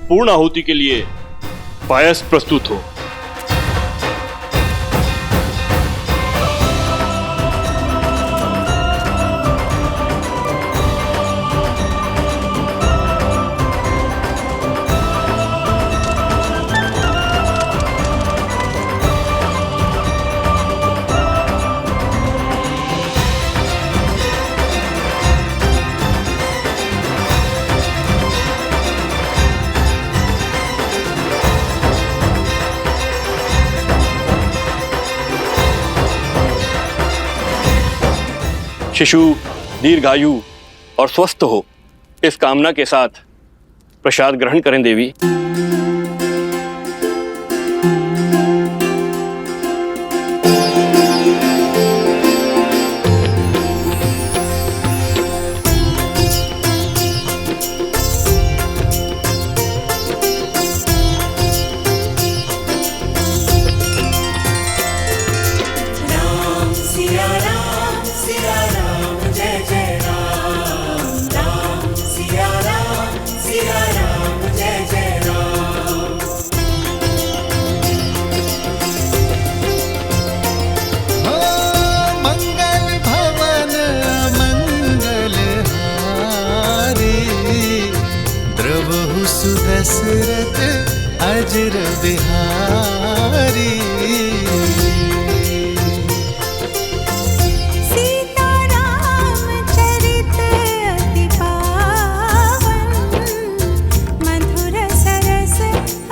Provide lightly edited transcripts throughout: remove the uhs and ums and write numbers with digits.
पूर्ण आहुति के लिए पायस प्रस्तुत हो। शिशु दीर्घायु और स्वस्थ हो, इस कामना के साथ प्रसाद ग्रहण करें देवी। दशरथ अजर बिहारी, सीता राम चरित अति पावन, मधुर सरस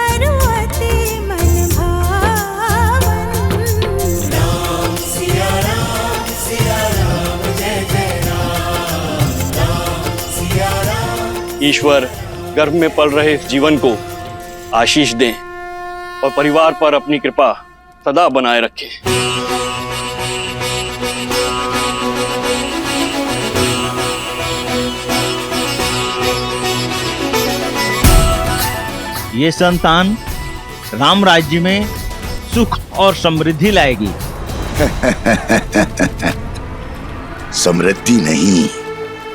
अरु अति मन भावन। राम सिया राम जय जय राम, राम सिया राम। ईश्वर गर्भ में पल रहे इस जीवन को आशीष दें और परिवार पर अपनी कृपा सदा बनाए रखें। ये संतान राम राज्य में सुख और समृद्धि लाएगी। समृद्धि नहीं,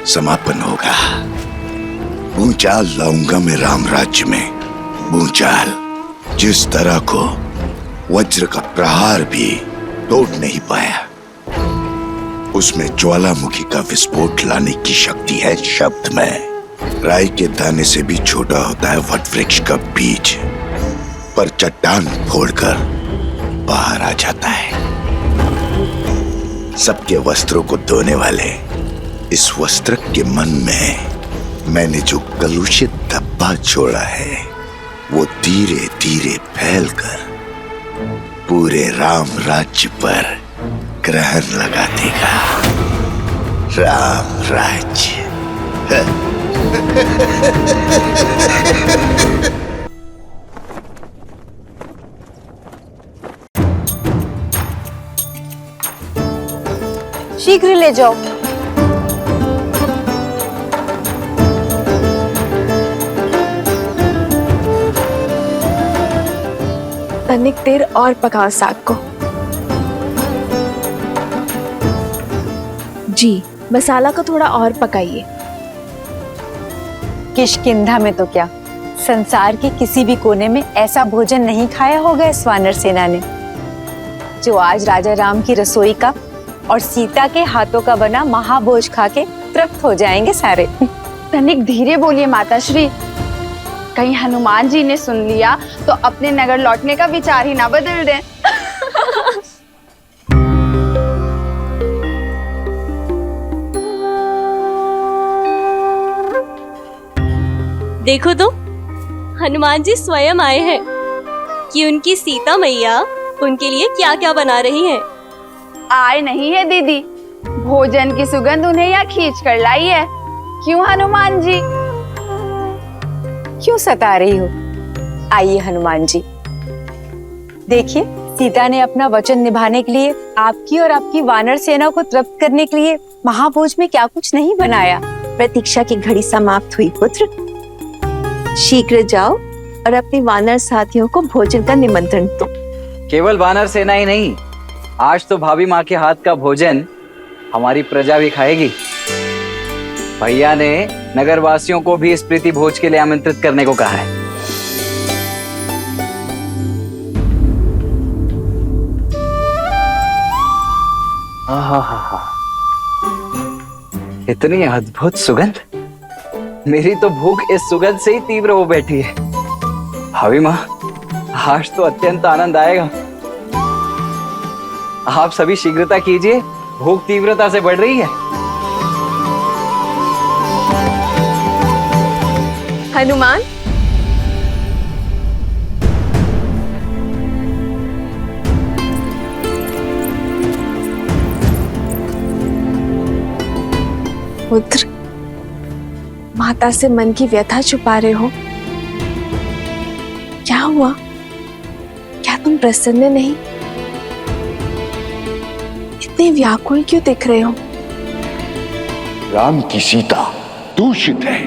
समापन होगा। भूचाल लाऊंगा मैं राम राज्य में, भूचाल जिस तरह को वज्र का प्रहार भी तोड़ नहीं पाया। उसमें ज्वालामुखी का विस्फोट लाने की शक्ति है शब्द में। राई के दाने से भी छोटा होता है वट वृक्ष का बीज, पर चट्टान फोड़कर बाहर आ जाता है। सबके वस्त्रों को धोने वाले इस वस्त्र के मन में मैंने जो कलुषित धब्बा छोड़ा है, वो धीरे धीरे फैलकर पूरे राम राज्य पर ग्रहण लगा देगा। राम राज्य। शीघ्र ले जाओ। तनिक देर और पकाओ साग को। जी, मसाला को थोड़ा और पकाइए। किष्किंधा में तो क्या, संसार के किसी भी कोने में ऐसा भोजन नहीं खाया होगा इस वानर सेना ने, जो आज राजा राम की रसोई का और सीता के हाथों का बना महाभोज खा के तृप्त हो जाएंगे सारे। तनिक धीरे बोलिए माताश्री, कहीं हनुमान जी ने सुन लिया तो अपने नगर लौटने का विचार ही ना बदल दें। देखो तो, हनुमान जी स्वयं आए हैं कि उनकी सीता मैया उनके लिए क्या क्या बना रही हैं। आए नहीं है दीदी, भोजन की सुगंध उन्हें यहाँ खींच कर लाई है। क्यों हनुमान जी? क्यों सता रही हो? आइए हनुमान जी, देखिए सीता ने अपना वचन निभाने के लिए आपकी और आपकी वानर सेना को तृप्त करने के लिए महाभोज में क्या कुछ नहीं बनाया। प्रतीक्षा की घड़ी समाप्त हुई पुत्र, शीघ्र जाओ और अपने वानर साथियों को भोजन का निमंत्रण दो। केवल वानर सेना ही नहीं, आज तो भाभी माँ के हाथ का भोजन हमारी प्रजा भी खाएगी। भैया ने नगरवासियों को भी इस प्रीति भोज के लिए आमंत्रित करने को कहा है। आहा, इतनी अद्भुत सुगंध। मेरी तो भूख इस सुगंध से ही तीव्र हो बैठी है। भाभी माँ, आज तो अत्यंत आनंद आएगा। आप सभी शीघ्रता कीजिए, भूख तीव्रता से बढ़ रही है। हनुमान, पुत्र, माता से मन की व्यथा छुपा रहे हो? क्या हुआ? क्या तुम प्रसन्न नहीं? इतने व्याकुल क्यों दिख रहे हो? राम की सीता दूषित है,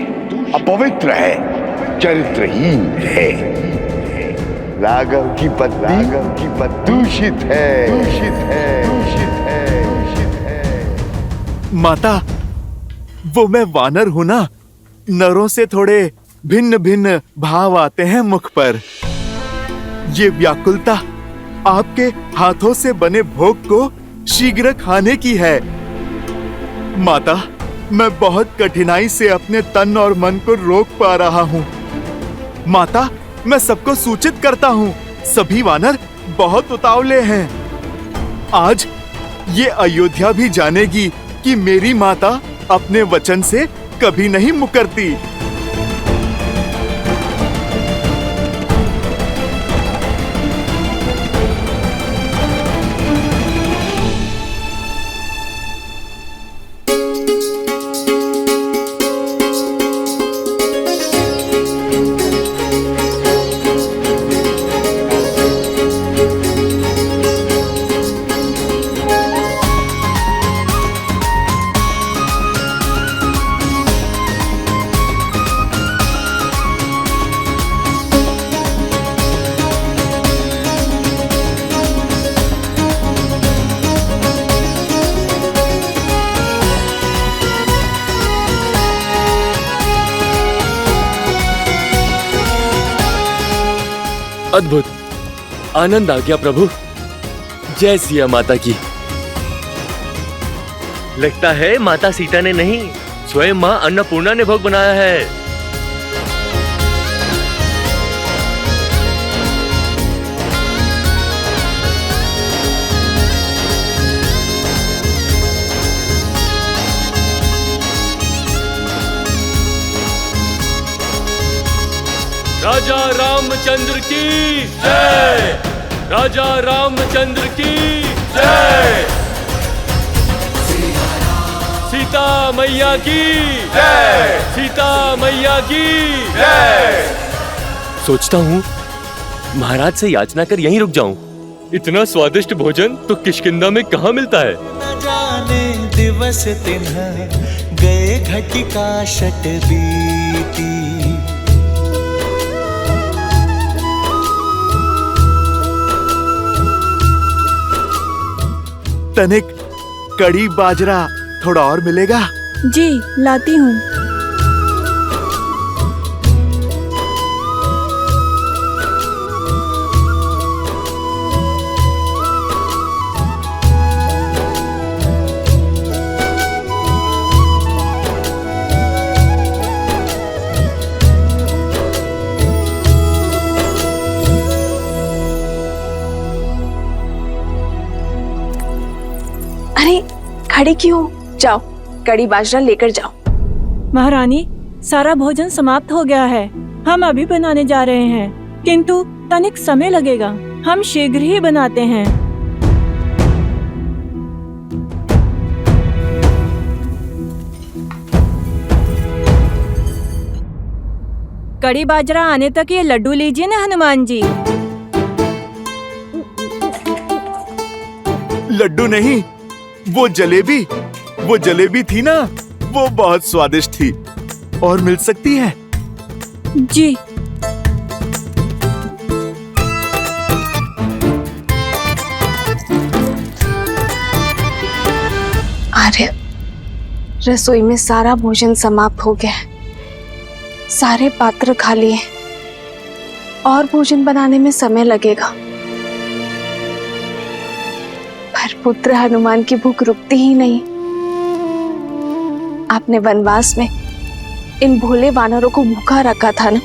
अपवित्र है, चरित्रहीन है। राघव की पत्नी दूषित है, दूषित है, दूषित है, दूषित है। माता, वो मैं वानर हूं ना, नरों से थोड़े भिन्न भिन्न भाव आते हैं मुख पर। ये व्याकुलता आपके हाथों से बने भोग को शीघ्र खाने की है। माता, मैं बहुत कठिनाई से अपने तन और मन को रोक पा रहा हूँ। माता, मैं सबको सूचित करता हूँ, सभी वानर बहुत उतावले हैं। आज ये अयोध्या भी जानेगी कि मेरी माता अपने वचन से कभी नहीं मुकरती। अद्भुत, आनंद आ गया प्रभु। जय सिया माता की। लगता है माता सीता ने नहीं, स्वयं मां अन्नपूर्णा ने भोग बनाया है। राजा रामचंद्र की जय, राजा रामचंद्र की जय, सीता मैया की जय, सीता मैया की जय। सोचता हूँ महाराज से याचना कर यहीं रुक जाऊं। इतना स्वादिष्ट भोजन तो किष्किंधा में कहाँ मिलता है। न जाने दिवस तिन्ह गए घटिका शट बीती। तनिक कड़ी बाजरा थोड़ा और मिलेगा? जी, लाती हूँ। अरे, खड़ी क्यों? जाओ, कड़ी बाजरा लेकर जाओ। महारानी, सारा भोजन समाप्त हो गया है। हम अभी बनाने जा रहे हैं, किंतु तनिक समय लगेगा। हम शीघ्र ही बनाते हैं। कड़ी बाजरा आने तक ये लड्डू लीजिए ना हनुमान जी। लड्डू नहीं, वो जलेबी थी ना, वो बहुत स्वादिष्ट थी। और मिल सकती है? जी। आर्य, रसोई में सारा भोजन समाप्त हो गया है। सारे पात्र खाली हैं। और भोजन बनाने में समय लगेगा। पर पुत्र हनुमान की भूख रुकती ही नहीं। आपने वनवास में इन भोले वानरों को भूखा रखा था ना।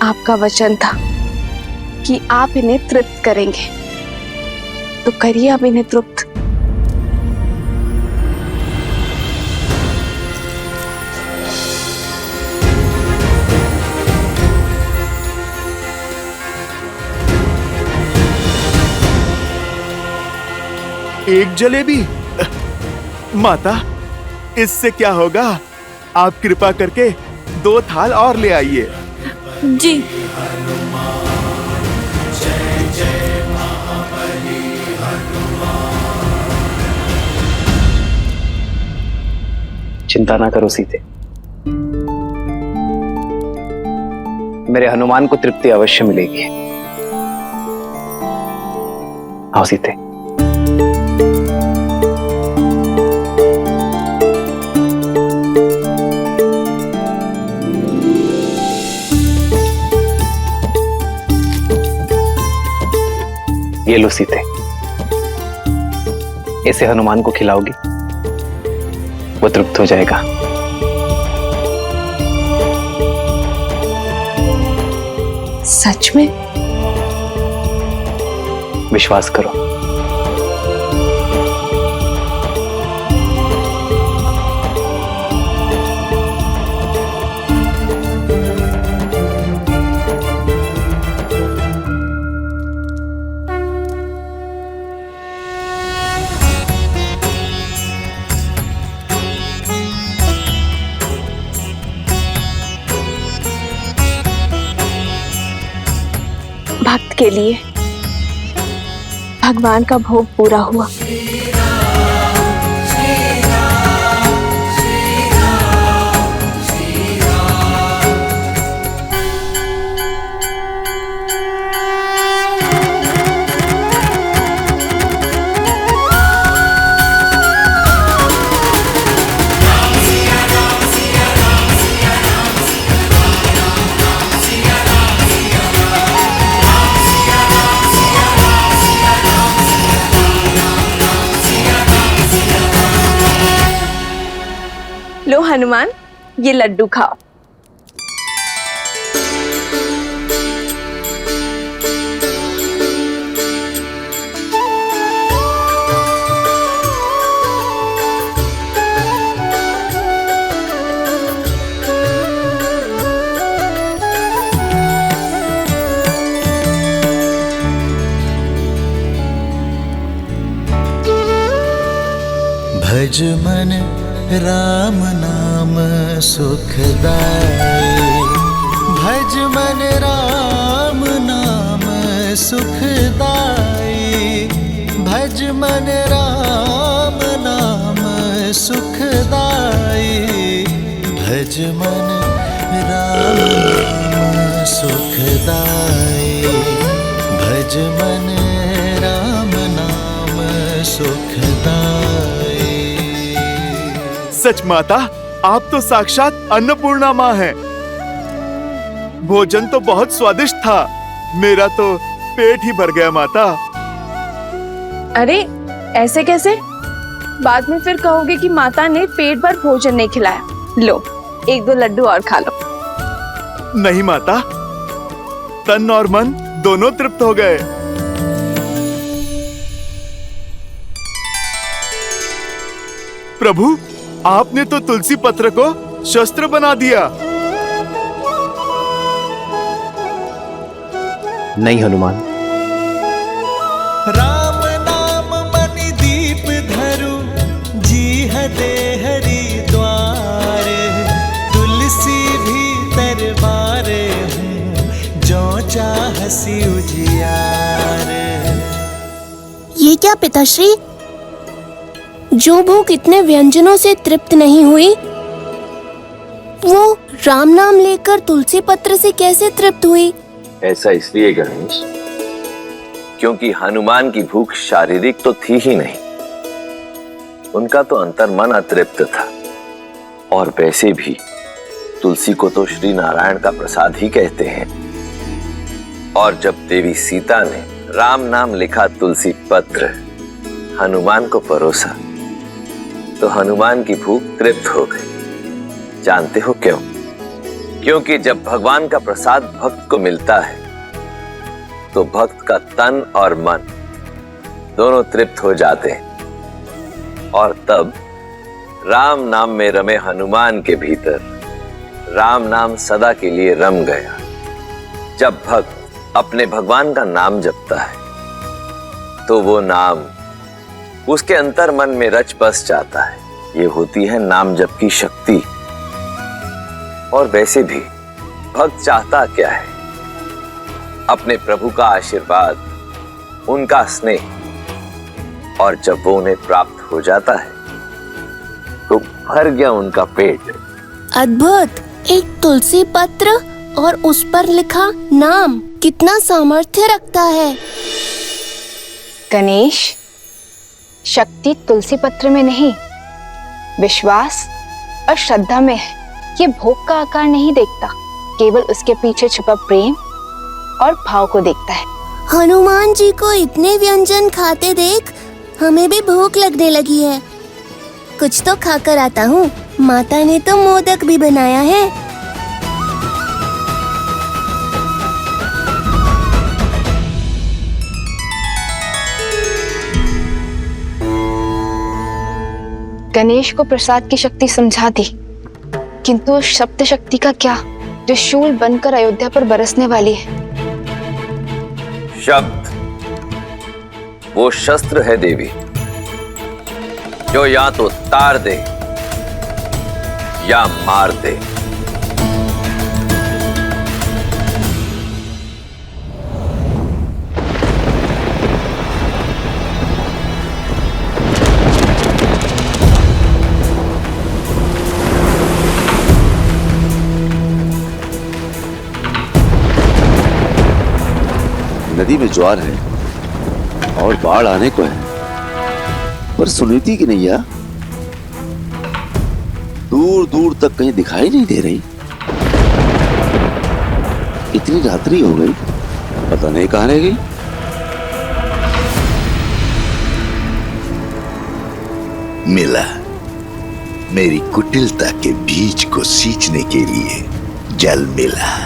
आपका वचन था कि आप इन्हें तृप्त करेंगे, तो करिए अब इन्हें तृप्त। एक जलेबी? माता, इससे क्या होगा? आप कृपा करके 2 थाल और ले आइए। जी। चिंता ना करो सीते, मेरे हनुमान को तृप्ति अवश्य मिलेगी। आओ सीते। ये लो सीते, इसे हनुमान को खिलाओगी, वो तृप्त हो जाएगा। सच में? विश्वास करो। भक्त के लिए भगवान का भोग पूरा हुआ। लो हनुमान, ये लड्डू खाओ। भज मन राम नाम सुखदाई, भज मन राम नाम सुखदाई, भज मन राम नाम सुखदाई, भज मन राम नाम सुखदाई, भज मन राम नाम सुखदाई। सच माता, आप तो साक्षात अन्नपूर्णा माँ हैं। भोजन तो बहुत स्वादिष्ट था, मेरा तो पेट ही भर गया माता। अरे ऐसे कैसे? बाद में फिर कहोगे कि माता ने पेट भर भोजन नहीं खिलाया। लो 1-2 लड्डू और खा लो। नहीं माता, तन और मन दोनों तृप्त हो गए। प्रभु, आपने तो तुलसी पत्र को शस्त्र बना दिया। नहीं हनुमान, राम नाम मणि दीप धरु, जीह दे हरि द्वार, तुलसी भीतर बारे हूँ, जो चाहसी उजियार। ये क्या पिताश्री, जो भूख इतने व्यंजनों से तृप्त नहीं हुई, वो राम नाम लेकर तुलसी पत्र से कैसे तृप्त हुई? ऐसा इसलिए गणेश, क्योंकि हनुमान की भूख शारीरिक तो थी ही नहीं, उनका तो अंतर्मन अतृप्त था। और वैसे भी तुलसी को तो श्री नारायण का प्रसाद ही कहते हैं। और जब देवी सीता ने राम नाम लिखा तुलसी पत्र, हनुमान को परोसा तो हनुमान की भूख तृप्त हो गई। जानते हो क्यों? क्योंकि जब भगवान का प्रसाद भक्त को मिलता है तो भक्त का तन और मन दोनों तृप्त हो जाते हैं और तब राम नाम में रमे हनुमान के भीतर राम नाम सदा के लिए रम गया। जब भक्त अपने भगवान का नाम जपता है तो वो नाम उसके अंतर मन में रच बस जाता है। ये होती है नाम जप की शक्ति। और वैसे भी भक्त चाहता क्या है? अपने प्रभु का आशीर्वाद, उनका स्नेह। और जब वो उन्हें प्राप्त हो जाता है तो भर गया उनका पेट। अद्भुत! एक तुलसी पत्र और उस पर लिखा नाम कितना सामर्थ्य रखता है। गणेश, शक्ति तुलसी पत्र में नहीं, विश्वास और श्रद्धा में है। ये भोग का आकार नहीं देखता, केवल उसके पीछे छुपा प्रेम और भाव को देखता है। हनुमान जी को इतने व्यंजन खाते देख हमें भी भूख लगने लगी है। कुछ तो खाकर आता हूँ। माता ने तो मोदक भी बनाया है। गणेश को प्रसाद की शक्ति समझा दी, किंतु उस शब्द शक्ति का क्या जो शूल बनकर अयोध्या पर बरसने वाली है? शब्द वो शस्त्र है देवी, जो या तो तार दे या मार दे। नदी में ज्वार है और बाढ़ आने को है, पर सुनीति की नैया दूर दूर तक कहीं दिखाई नहीं दे रही। इतनी रात्रि हो गई, पता नहीं कहां रह गई। मिला, मेरी कुटिलता के बीज को सींचने के लिए जल मिला।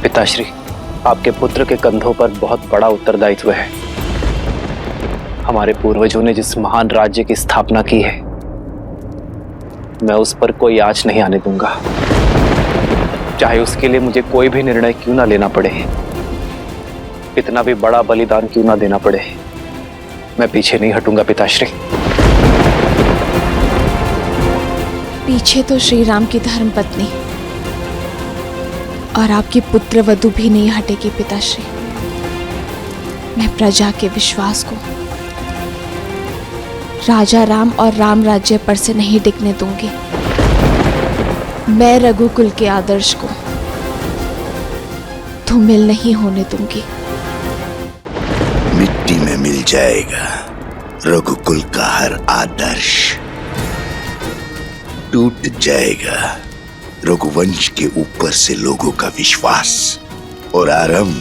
पिताश्री, आपके पुत्र के कंधों पर बहुत बड़ा उत्तरदायित्व है। हमारे पूर्वजों ने जिस महान राज्य की स्थापना की है, मैं उस पर कोई आँच नहीं आने दूंगा, चाहे उसके लिए मुझे कोई भी निर्णय क्यों ना लेना पड़े, कितना भी बड़ा बलिदान क्यों ना देना पड़े, मैं पीछे नहीं हटूंगा पिताश्री। पीछे तो श्री राम की धर्म पत्नी और आपकी पुत्र वधू भी नहीं हटेगी पिताश्री। मैं प्रजा के विश्वास को, राजा राम और राम राज्य पर से नहीं टिकने दूंगी। मैं रघुकुल के आदर्श को धूमिल नहीं होने दूंगी। मिट्टी में मिल जाएगा रघुकुल का हर आदर्श, टूट जाएगा रघुवंश के ऊपर से लोगों का विश्वास, और आरंभ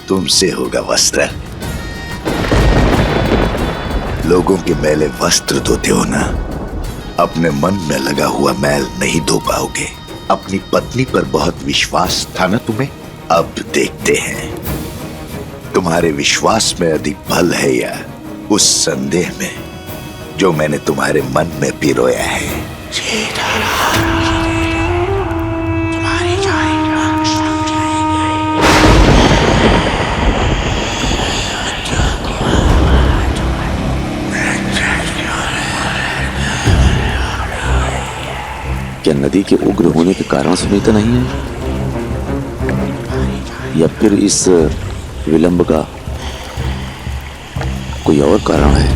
तुमसे होगा वस्त्र। लोगों के मैले वस्त्र धोते हो ना, अपने मन में लगा हुआ मैल नहीं धो पाओगे। अपनी पत्नी पर बहुत विश्वास था ना तुम्हें, अब देखते हैं तुम्हारे विश्वास में अधिक बल है या उस संदेह में जो मैंने तुम्हारे मन में पिरोया है। क्या नदी के उग्र होने के कारण सुनीता नहीं है, या फिर इस विलंब का कोई और कारण है?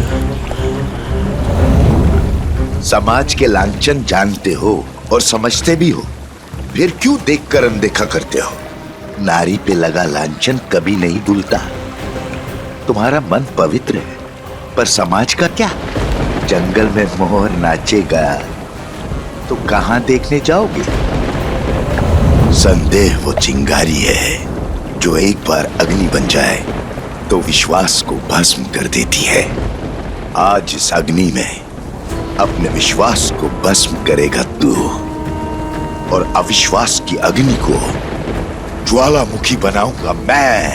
समाज के लांछन जानते हो और समझते भी हो, फिर क्यों देखकर अनदेखा करते हो? नारी पे लगा लांछन कभी नहीं धुलता। तुम्हारा मन पवित्र है, पर समाज का क्या? जंगल में मोर नाचेगा तो कहां देखने जाओगे? संदेह वो चिंगारी है जो एक बार अग्नि बन जाए तो विश्वास को भस्म कर देती है। आज इस अग्नि में अपने विश्वास को भस्म करेगा तू, और अविश्वास की अग्नि को ज्वालामुखी बनाऊंगा मैं।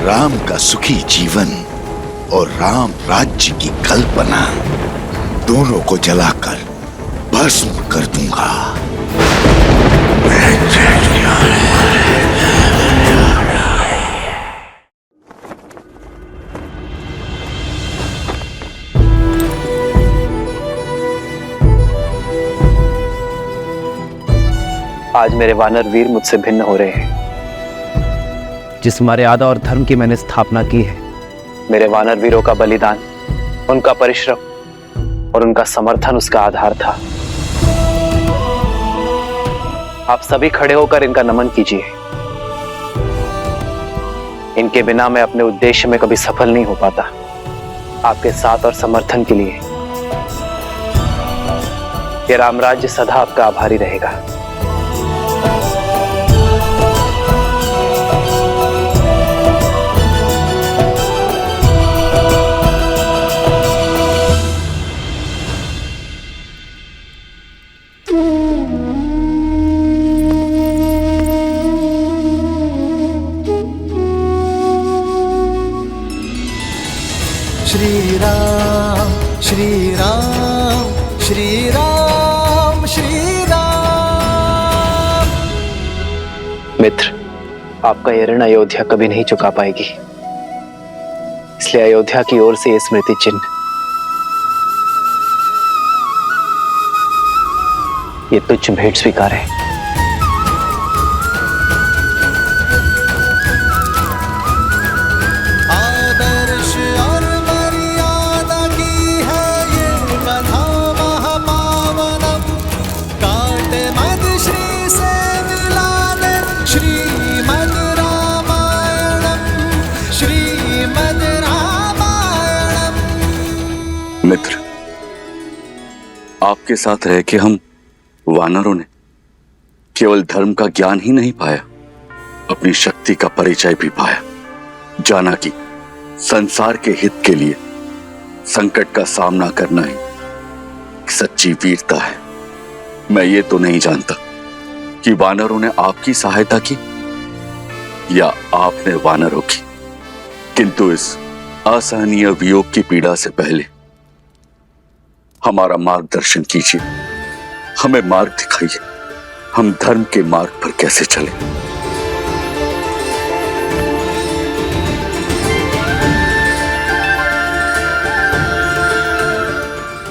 राम का सुखी जीवन और राम राज्य की कल्पना दोनों को जलाकर भस्म कर दूंगा। आज मेरे वानर वीर मुझसे भिन्न हो रहे हैं। जिस मर्यादा और धर्म की मैंने स्थापना की है, मेरे वानर वीरों का बलिदान, उनका परिश्रम और उनका समर्थन उसका आधार था। आप सभी खड़े होकर इनका नमन कीजिए। इनके बिना मैं अपने उद्देश्य में कभी सफल नहीं हो पाता। आपके साथ और समर्थन के लिए ये रामराज्य सदा आपका आभारी रहेगा। श्री राम श्री राम श्री राम श्री राम। मित्र, आपका ये ऋण अयोध्या कभी नहीं चुका पाएगी, इसलिए अयोध्या की ओर से ये स्मृति चिन्ह, ये तुच्छ भेंट स्वीकार है। मित्र, आपके साथ रह के हम वानरों ने केवल धर्म का ज्ञान ही नहीं पाया, अपनी शक्ति का परिचय भी पाया। जाना कि संसार के हित के लिए संकट का सामना करना ही सच्ची वीरता है। मैं ये तो नहीं जानता कि वानरों ने आपकी सहायता की या आपने वानरों की, किंतु इस असहनीय वियोग की पीड़ा से पहले हमारा मार्गदर्शन कीजिए, हमें मार्ग दिखाइए, हम धर्म के मार्ग पर कैसे चलें।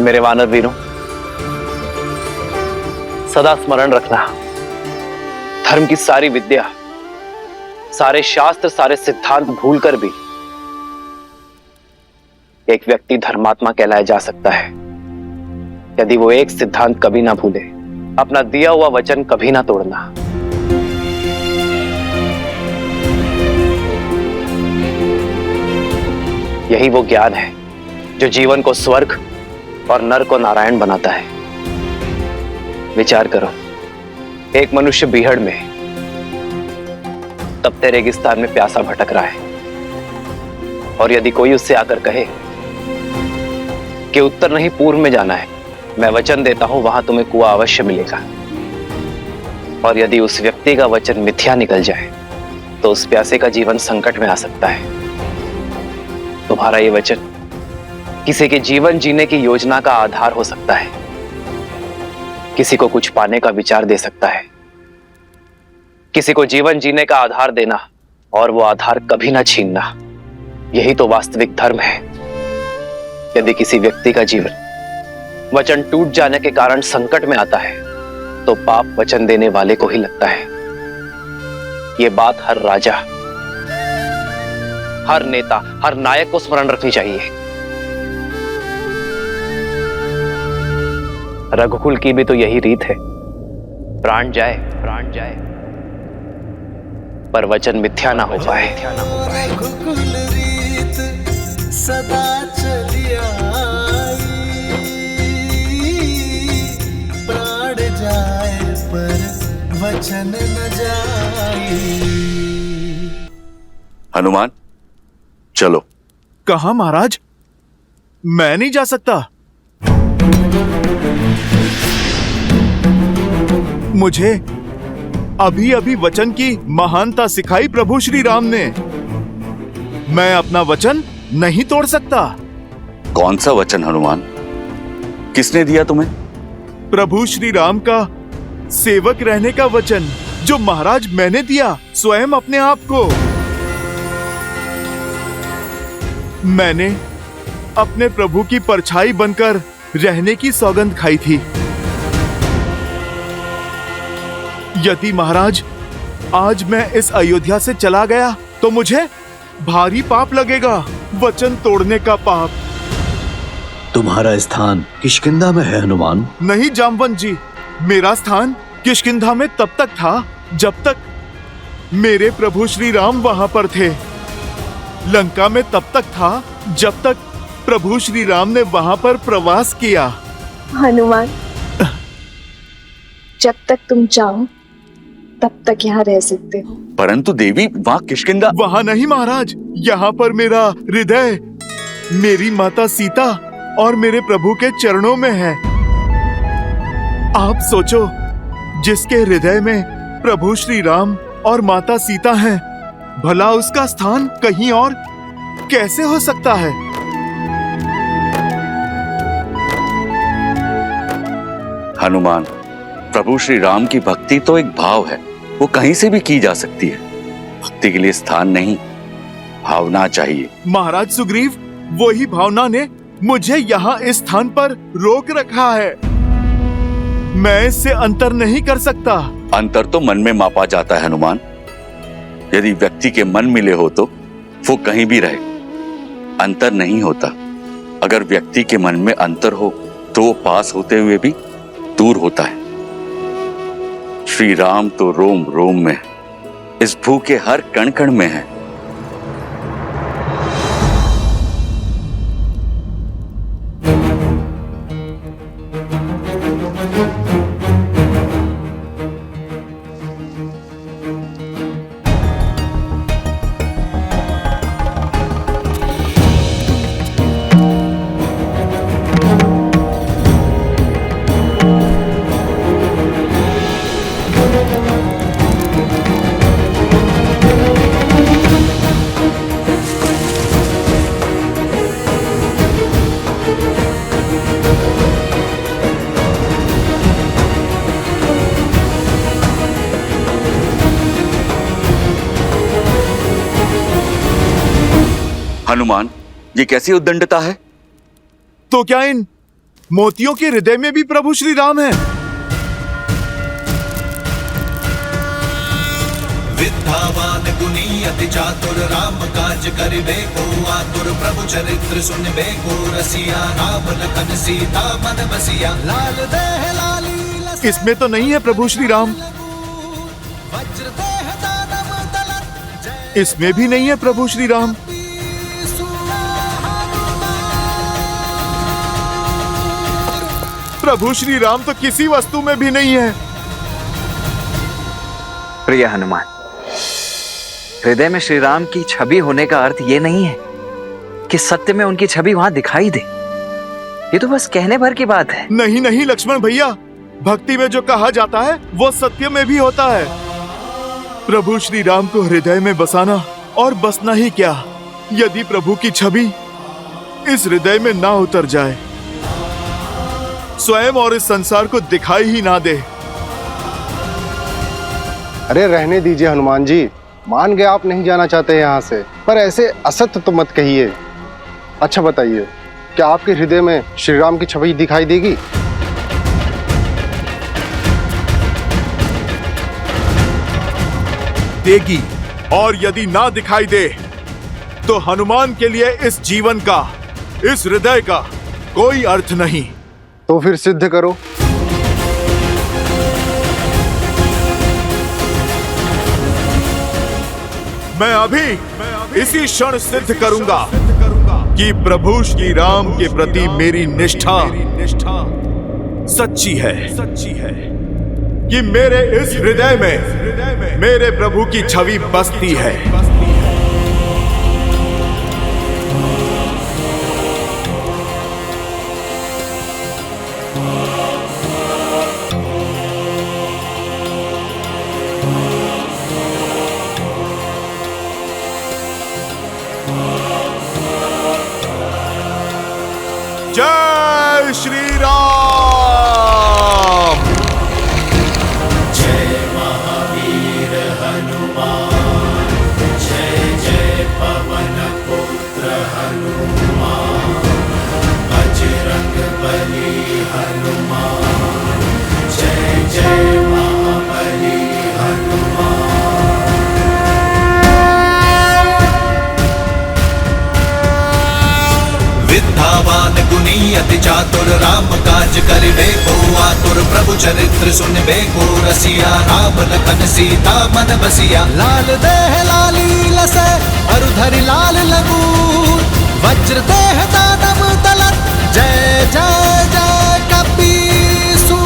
मेरे वानर वीरों, सदा स्मरण रखना, धर्म की सारी विद्या, सारे शास्त्र, सारे सिद्धांत भूलकर भी एक व्यक्ति धर्मात्मा कहलाया जा सकता है यदि वो एक सिद्धांत कभी ना भूले, अपना दिया हुआ वचन कभी ना तोड़ना। यही वो ज्ञान है जो जीवन को स्वर्ग और नर को नारायण बनाता है। विचार करो, एक मनुष्य बीहड़ में, तपते रेगिस्तान में प्यासा भटक रहा है, और यदि कोई उससे आकर कहे कि उत्तर नहीं पूर्व में जाना है, मैं वचन देता हूं वहां तुम्हें कुआं अवश्य मिलेगा, और यदि उस व्यक्ति का वचन मिथ्या निकल जाए तो उस प्यासे का जीवन संकट में आ सकता है। तुम्हारा ये वचन किसी के जीवन जीने की योजना का आधार हो सकता है, किसी को कुछ पाने का विचार दे सकता है, किसी को जीवन जीने का आधार देना और वो आधार कभी ना छीनना, यही तो वास्तविक धर्म है। यदि किसी व्यक्ति का जीवन वचन टूट जाने के कारण संकट में आता है तो पाप वचन देने वाले को ही लगता है। ये बात हर राजा, हर नेता, हर नायक को स्मरण रखनी चाहिए। रघुकुल की भी तो यही रीत है, प्राण जाए पर वचन मिथ्या ना हो पाए। रघुकुल रीत सदा चली आई, प्राण जाए पर वचन न जाए। हनुमान चलो। कहाँ महाराज? मैं नहीं जा सकता। मुझे अभी अभी वचन की महानता सिखाई प्रभु श्री राम ने। मैं अपना वचन नहीं तोड़ सकता। कौन सा वचन हनुमान? किसने दिया तुम्हें? प्रभु श्री राम का सेवक रहने का वचन, जो महाराज मैंने दिया स्वयं अपने आप को। मैंने अपने प्रभु की परछाई बनकर रहने की सौगंध खाई थी। यदि महाराज आज मैं इस अयोध्या से चला गया तो मुझे भारी पाप लगेगा, वचन तोड़ने का पाप। तुम्हारा स्थान किष्किंधा में है हनुमान। नहीं जामवंत जी, मेरा स्थान किष्किंधा में तब तक था जब तक मेरे प्रभु श्री राम वहां पर थे। लंका में तब तक था जब तक प्रभु श्री राम ने वहां पर प्रवास किया। हनुमान, जब तक तुम चाहो तब तक यहाँ रह सकते हो। परंतु देवी, वहाँ किष्किंधा। वहाँ नहीं महाराज, यहाँ पर मेरा हृदय मेरी माता सीता और मेरे प्रभु के चरणों में है। आप सोचो, जिसके हृदय में प्रभु श्री राम और माता सीता हैं, भला उसका स्थान कहीं और कैसे हो सकता है? हनुमान, प्रभु श्री राम की भक्ति तो एक भाव है, वो कहीं से भी की जा सकती है। भक्ति के लिए स्थान नहीं, भावना चाहिए। महाराज सुग्रीव, वही भावना ने मुझे यहाँ इस स्थान पर रोक रखा है। मैं इससे अंतर नहीं कर सकता। अंतर तो मन में मापा जाता है हनुमान। यदि व्यक्ति के मन मिले हो तो वो कहीं भी रहे, अंतर नहीं होता। अगर व्यक्ति के मन में अंतर हो तो वो पास होते हुए भी दूर होता है। श्री राम तो रोम रोम में, इस भू के हर कण कण में है। हनुमान, ये कैसी उद्दंडता है? तो क्या इन मोतियों के हृदय में भी प्रभु श्री राम है? विद्यावान गुणी अति चातुर, राम काज करिबे को आतुर, प्रभु चरित्र सुनबे को रसिया, राम लखन सीता मन बसिया, लाल देह लाली। इसमें तो नहीं है प्रभु श्री राम। इसमें भी नहीं है प्रभु श्री राम। प्रभु श्री राम तो किसी वस्तु में भी नहीं है। प्रिय हनुमान, हृदय में श्री राम की छवि होने का अर्थ ये नहीं है कि सत्य में उनकी छवि वहां दिखाई दे। ये तो बस कहने भर की बात है। नहीं नहीं लक्ष्मण भैया, भक्ति में जो कहा जाता है वो सत्य में भी होता है। प्रभु श्री राम को हृदय में बसाना और बसना ही क्या, यदि प्रभु की छवि इस हृदय में ना उतर जाए, स्वयं और इस संसार को दिखाई ही ना दे। अरे रहने दीजिए हनुमान जी, मान गए आप नहीं जाना चाहते यहाँ से, पर ऐसे असत्य तो मत कहिए। अच्छा बताइए, क्या आपके हृदय में श्री राम की छवि दिखाई देगी? देगी, और यदि ना दिखाई दे तो हनुमान के लिए इस जीवन का, इस हृदय का कोई अर्थ नहीं। तो फिर सिद्ध करो। मैं अभी इसी क्षण सिद्ध करूंगा कि प्रभु श्री राम के प्रति मेरी निष्ठा सच्ची है, कि मेरे इस हृदय में मेरे प्रभु की छवि बसती है। जय श्री राम। जय महावीर हनुमान, जय जय पवन पुत्र हनुमान, बजरंग बली हनुमान, जय जय महाबली हनुमान। विद्यावान गुणी अति चातुर, राम काज करिबे को आतुर, प्रभु चरित्र सुनबे को रसिया, राम लखन सीता मन बसिया। लाल देह लाली लसै अरुधरि लाल लगूर, वज्र देह दानव दलत, जय जय जय कपीसु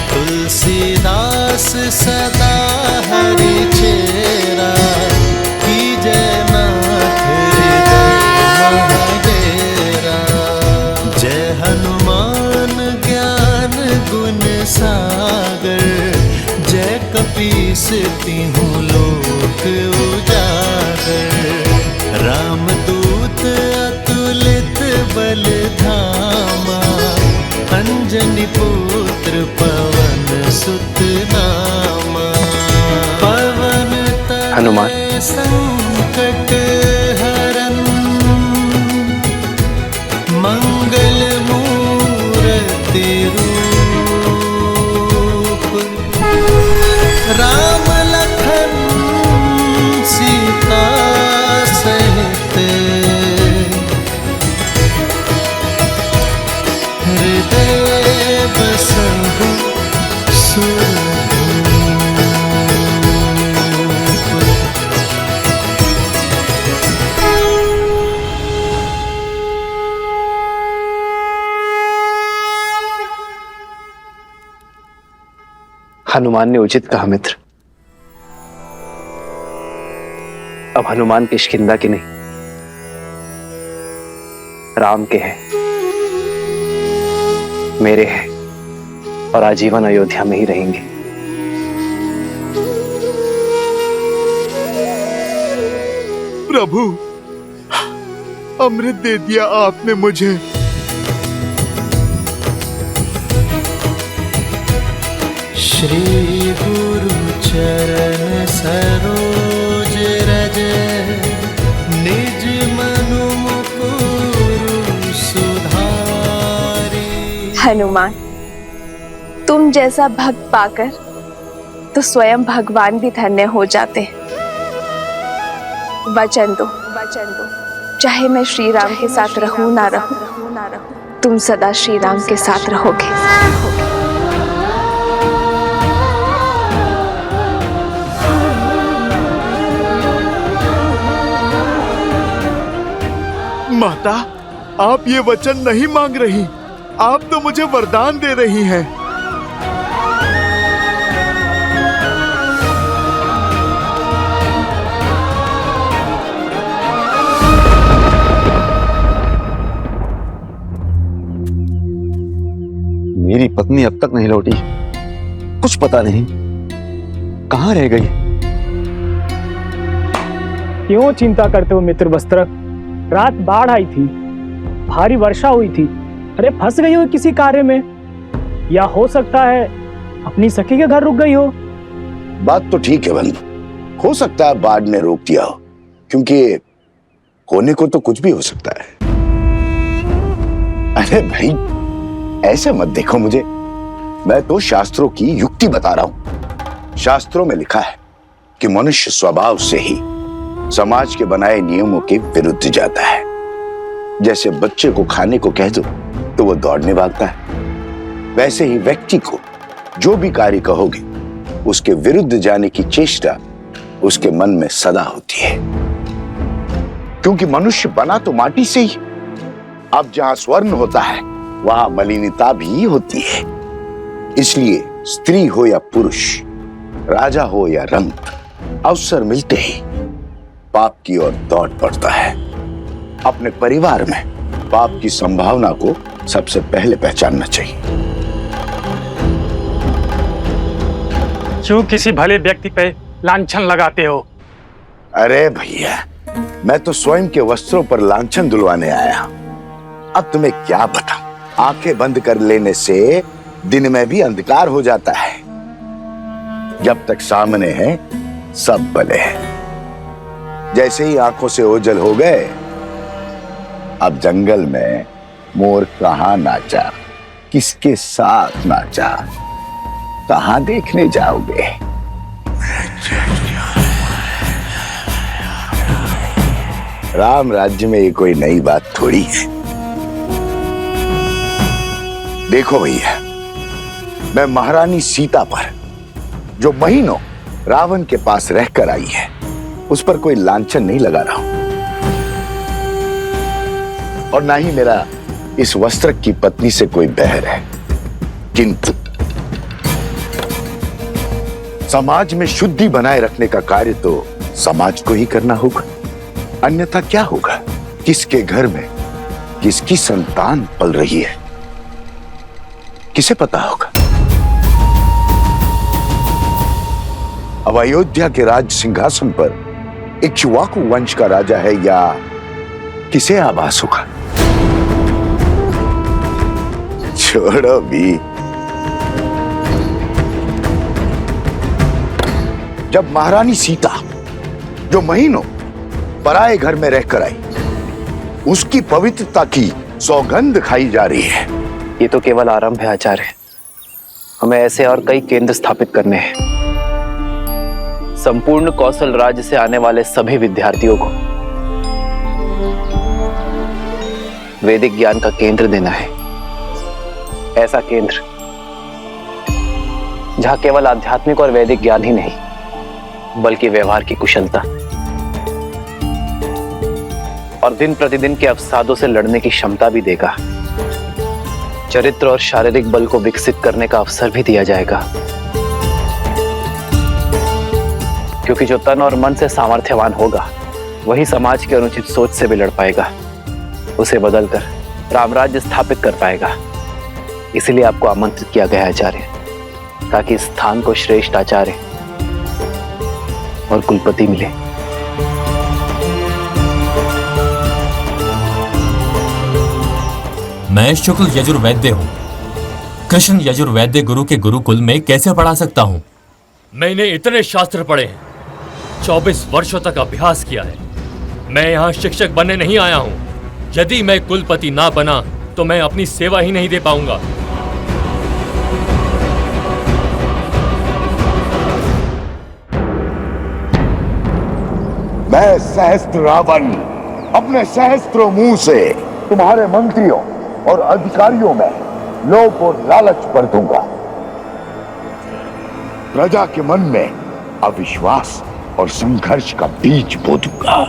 तुलसीदास सदा हरि चेरा, की जय नाथ हृदय महाडेरा। जय हनुमान ज्ञान गुण सागर, जय कपीस तिहु लोक उजागर। रामदूत अतुलित बल धामा, अंजनी पुत्र पवन सुत नामा। पवन हनुमान संकट हरन, मंगल मूर्ति रूप। राम लखन सीता सहित, हृदय बसहु हनुमान ने उचित कहा मित्र। अब हनुमान किष्किंधा के नहीं, राम के हैं, मेरे हैं, और आजीवन अयोध्या में ही रहेंगे। प्रभु, अमृत दे दिया आपने मुझे। श्री गुरु चरण सरोज रज, निज मनु मुकुरु सुधारी। हनुमान, तुम जैसा भक्त पाकर तो स्वयं भगवान भी धन्य हो जाते हैं। वचन दो, चाहे मैं श्री राम के साथ रहूं ना रहूं, तुम सदा श्री राम के साथ रहोगे। माता, आप ये वचन नहीं मांग रही, आप तो मुझे वरदान दे रही हैं। मेरी पत्नी अब तक नहीं लौटी, कुछ पता नहीं कहाँ रह गई। क्यों चिंता करते हो मित्र वस्त्र? रात बाढ़ आई थी, भारी वर्षा हुई थी। अरे फंस गई हो किसी कार्य में? या हो सकता है अपनी सखी के घर रुक गई हो। बात तो ठीक है बंधु, हो सकता है बाढ़ ने रोक दिया हो, क्योंकि होने को तो कुछ भी हो सकता है। अरे भाई ऐसे मत देखो मुझे, मैं तो शास्त्रों की युक्ति बता रहा हूं। शास्त्रों में लिखा है कि मनुष्य स्वभाव से ही समाज के बनाए नियमों के विरुद्ध जाता है। जैसे बच्चे को खाने को कह दो तो वो दौड़ने भागता है, वैसे ही व्यक्ति को जो भी कार्य कहोगे उसके विरुद्ध जाने की चेष्टा उसके मन में सदा होती है। क्योंकि मनुष्य बना तो माटी से ही, अब जहां स्वर्ण होता है वहां मलिनता भी होती है। इसलिए स्त्री हो या पुरुष, राजा हो या रंक, अवसर मिलते ही पाप की ओर दौड़ पड़ता है। अपने परिवार में पाप की संभावना को सबसे पहले पहचानना चाहिए। क्यों किसी भले व्यक्ति पे लांछन लगाते हो? अरे भैया, मैं तो स्वयं के वस्त्रों पर लांछन दुलवाने आया हूं। अब तुम्हें क्या बताऊं, आंखें बंद कर लेने से दिन में भी अंधकार हो जाता है। जब तक सामने है सब भले हैं। जैसे ही आंखों से ओझल हो गए, अब जंगल में मोर कहां नाचा, किसके साथ नाचा, कहां देखने जाओगे? राम राज्य में ये कोई नई बात थोड़ी है। देखो भैया, मैं महारानी सीता पर जो महीनों रावण के पास रहकर आई है, उस पर कोई लांछन नहीं लगा रहा हूं, और ना ही मेरा इस वस्त्र की पत्नी से कोई बैर है। किंतु समाज में शुद्धि बनाए रखने का कार्य तो समाज को ही करना होगा, अन्यथा क्या होगा? किसके घर में किसकी संतान पल रही है, किसे पता होगा? अब अयोध्या के राज सिंहासन पर इक्ष्वाकु वंश का राजा है या किसे आभास होगा? छोड़ो भी। जब महारानी सीता जो महीनों पराए घर में रहकर आई, उसकी पवित्रता की सौगंध खाई जा रही है। ये तो केवल आरंभ है आचार्य, हमें ऐसे और कई केंद्र स्थापित करने हैं। संपूर्ण कौशल राज्य से आने वाले सभी विद्यार्थियों को वैदिक ज्ञान का केंद्र देना है। ऐसा केंद्र जहां केवल आध्यात्मिक और वैदिक ज्ञान ही नहीं, बल्कि व्यवहार की कुशलता और दिन प्रतिदिन के अवसादों से लड़ने की क्षमता भी देगा। चरित्र और शारीरिक बल को विकसित करने का अवसर भी दिया जाएगा, क्योंकि जो तन और मन से सामर्थ्यवान होगा वही समाज की अनुचित सोच से भी लड़ पाएगा, उसे बदलकर रामराज्य स्थापित कर पाएगा। इसलिए आपको आमंत्रित किया गया आचार्य, ताकि इस स्थान को श्रेष्ठ आचार्य और कुलपति मिले। मैं शुक्ल यजुर्वैद्य हूँ। कृष्ण यजुर्वैद्य गुरु के गुरुकुल में कैसे पढ़ा सकता हूँ? मैंने इतने शास्त्र पढ़े हैं, 24 वर्षों तक अभ्यास किया है। मैं यहाँ शिक्षक बनने नहीं आया हूँ। यदि मैं कुलपति ना बना तो मैं अपनी सेवा ही नहीं दे पाऊंगा। मैं सहस्त्र रावण अपने सहस्त्रों मुंह से तुम्हारे मंत्रियों और अधिकारियों में लोभ और लालच भर दूंगा। प्रजा के मन में अविश्वास और संघर्ष का बीज बो दूंगा।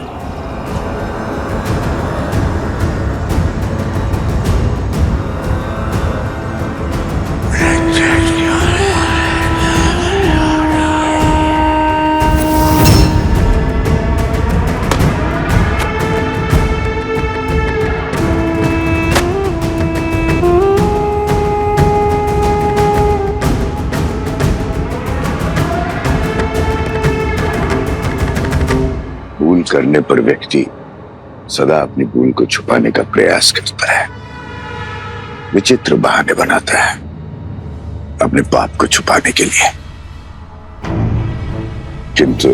करने पर व्यक्ति सदा अपनी भूल को छुपाने का प्रयास करता है, विचित्र बहाने बनाता है, अपने पाप को छुपाने के लिए, किंतु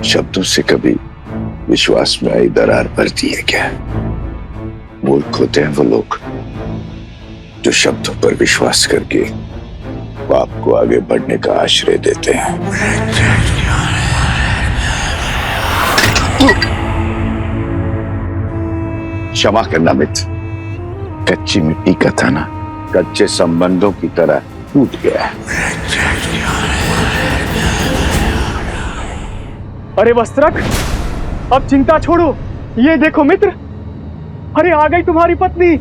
शब्दों से कभी विश्वास में आई दरार पड़ती है क्या? मूर्ख होते हैं वो लोग जो शब्दों पर विश्वास करके पाप को आगे बढ़ने का आश्रय देते हैं। क्षमा करना मित्र, कच्ची मिट्टी का था ना, कच्चे संबंधों की तरह टूट गया है। अरे वस्त्रक, अब चिंता छोड़ो, ये देखो मित्र, अरे आ गई तुम्हारी पत्नी।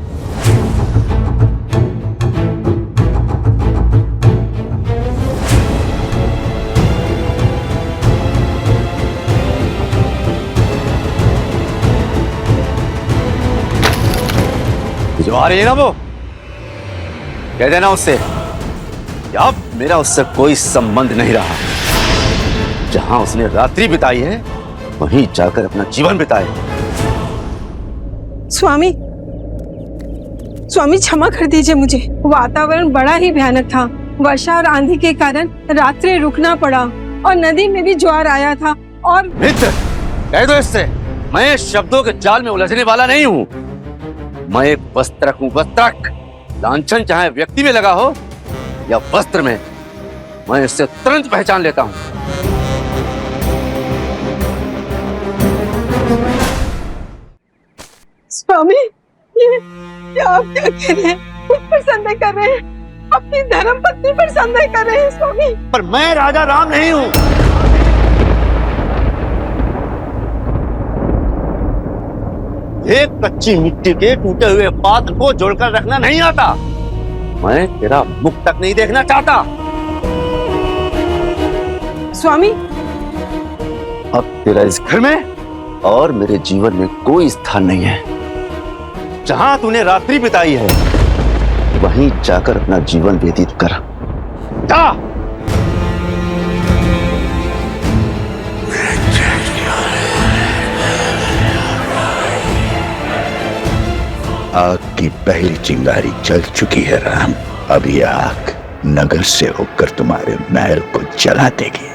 जो आ रही है ना वो, कह देना उससे अब मेरा उससे कोई संबंध नहीं रहा। जहां उसने रात्रि बिताई है वहीं जाकर अपना जीवन बिताए। स्वामी, स्वामी क्षमा कर दीजिए मुझे। वातावरण बड़ा ही भयानक था। वर्षा और आंधी के कारण रात्रि रुकना पड़ा और नदी में भी ज्वार आया था। और मित्र, कह दो इससे, मैं शब्दों के जाल में उलझने वाला नहीं हूँ। मैं एक वस्त्रक हूँ, वस्त्रक। लांछन चाहे व्यक्ति में लगा हो या वस्त्र में, मैं इससे तुरंत पहचान लेता हूँ। स्वामी, ये आप क्या कह रहे हैं? मुझ पर संदेह कर रहे हैं, अपनी धर्म पत्नी पर संदेह कर रहे हैं स्वामी। पर मैं राजा राम नहीं हूँ। एक कच्ची मिट्टी के टूटे हुए पात्र को जोड़कर रखना नहीं आता। मैं तेरा मुख तक नहीं देखना चाहता। स्वामी, अब तेरा इस घर में और मेरे जीवन में कोई स्थान नहीं है। जहां तूने रात्रि बिताई है वहीं जाकर अपना जीवन व्यतीत कर। जा। आग की पहली चिंगारी जल चुकी है राम। अब ये आग नगर से होकर तुम्हारे महल को जला देगी।